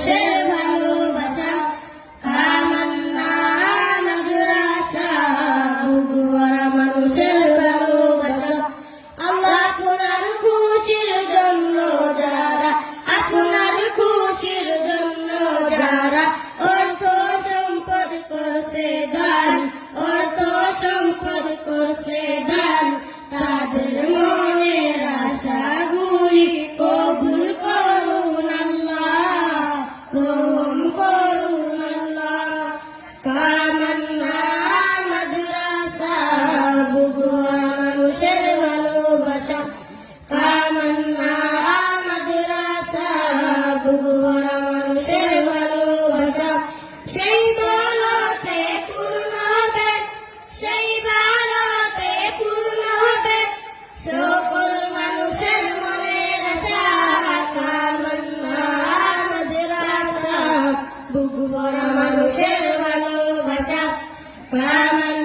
মানুষের ভালোবাসা, কামান্না মাদ্রাসা বুকভরা মানুষের ভালোবাসা। আল্লাহ আপনার খুশির জন্য যারা, আপনার খুশির জন্য যারা অর্থ সম্পদ করছে দান, অর্থ সম্পদ করছে দান, তাদের মনের আশাগুলি কবুল করুন আল্লাহ, রহম করুন আল্লাহ। কামান্না মাদ্রাসা বুকভরা মানুষের ভালোবাসা, কামান্না মাদ্রাসা বুকভরা মানুষের ভালোবাসা। সেই বলতে পূর্ণ হবে, সেই ভালোতে পূর্ণ হবে সকল মানুষের মনের আশা। কামান্না মাদ্রাসা বুকভরা মানুষের ভালোবাসা, কামান্না